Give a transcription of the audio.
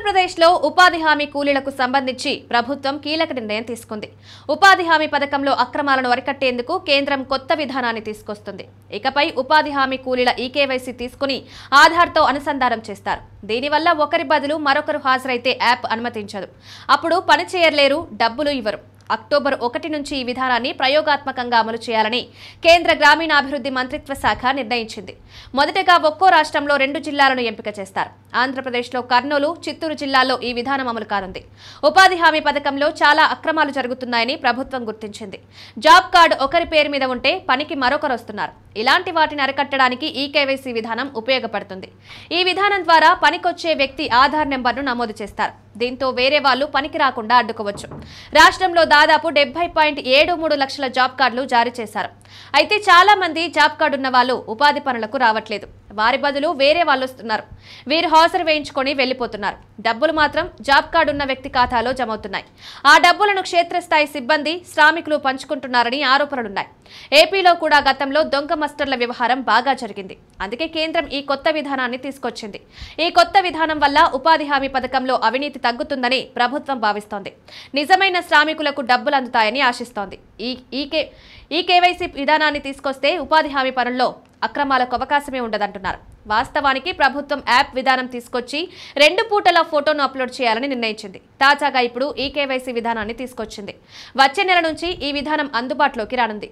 ఆంధ్రప్రదేశ్లో ఉపాధి హామీ కూలీలకు సంబంధించి ప్రభుత్వం కీలక నిర్ణయం తీసుకుంది. ఉపాధి హామీ పథకంలో అక్రమాలను అరికట్టేందుకు కేంద్రం కొత్త విధానాన్ని తీసుకొస్తుంది. ఇకపై ఉపాధి హామీ కూలీల ఈకేవైసీ తీసుకుని ఆధార్తో అనుసంధానం చేస్తారు. దీనివల్ల ఒకరి బదులు మరొకరు హాజరైతే యాప్ అనుమతించదు. అప్పుడు పని చేయలేరు, డబ్బులు ఇవ్వరు. అక్టోబర్ 1 నుంచి ఈ విధానాన్ని ప్రయోగాత్మకంగా అమలు చేయాలని కేంద్ర గ్రామీణాభివృద్ధి మంత్రిత్వ శాఖ నిర్ణయించింది. మొదటగా ఒక్కో రాష్ట్రంలో 2 జిల్లాలను ఎంపిక చేస్తారు. ఆంధ్రప్రదేశ్లో కర్నూలు, చిత్తూరు జిల్లాల్లో ఈ విధానం అమలు కానుంది. ఉపాధి హామీ పథకంలో చాలా అక్రమాలు జరుగుతున్నాయని ప్రభుత్వం గుర్తించింది. జాబ్ కార్డు ఒకరి పేరు మీద ఉంటే పనికి మరొకరు వస్తున్నారు. ఇలాంటి వాటిని అరికట్టడానికి ఈకేవైసీ విధానం ఉపయోగపడుతుంది. ఈ విధానం ద్వారా పనికొచ్చే వ్యక్తి ఆధార్ నెంబర్ను నమోదు చేస్తారు. దీంతో వేరే వాళ్లు పనికి రాకుండా అడ్డుకోవచ్చు. రాష్ట్రంలో దాదాపు 70.73 లక్షల జాబ్ కార్డులు జారీ చేశారు. అయితే చాలా మంది జాబ్ కార్డు ఉన్న వాళ్ళు ఉపాధి పనులకు రావట్లేదు. వారి బదులు వేరే వాళ్ళు వస్తున్నారు. వీరు హాజరు వేయించుకొని వెళ్లిపోతున్నారు. డబ్బులు మాత్రం జాబ్ కార్డు ఉన్న వ్యక్తి ఖాతాలో జమవుతున్నాయి. ఆ డబ్బులను క్షేత్రస్థాయి సిబ్బంది, శ్రామికులు పంచుకుంటున్నారని ఆరోపణలున్నాయి. ఏపీలో కూడా గతంలో దొంగ మస్టర్ల వ్యవహారం బాగా జరిగింది. అందుకే కేంద్రం ఈ కొత్త విధానాన్ని తీసుకొచ్చింది. ఈ కొత్త విధానం వల్ల ఉపాధి హామీ పథకంలో అవినీతి తగ్గుతుందని ప్రభుత్వం భావిస్తోంది. నిజమైన శ్రామికులకు డబ్బులు అందుతాయని ఆశిస్తోంది. ఈ కేవైసీ విధానాన్ని తీసుకొస్తే ఉపాధి హామీ పనుల్లో అక్రమాలకు అవకాశమే ఉండదంటున్నారు. వాస్తవానికి ప్రభుత్వం యాప్ విధానం తీసుకొచ్చి 2 పూటల ఫోటోను అప్లోడ్ చేయాలని నిర్ణయించింది. తాజాగా ఇప్పుడు ఈ కేవైసీ విధానాన్ని తీసుకొచ్చింది. వచ్చే నెల నుంచి ఈ విధానం అందుబాటులోకి రానుంది.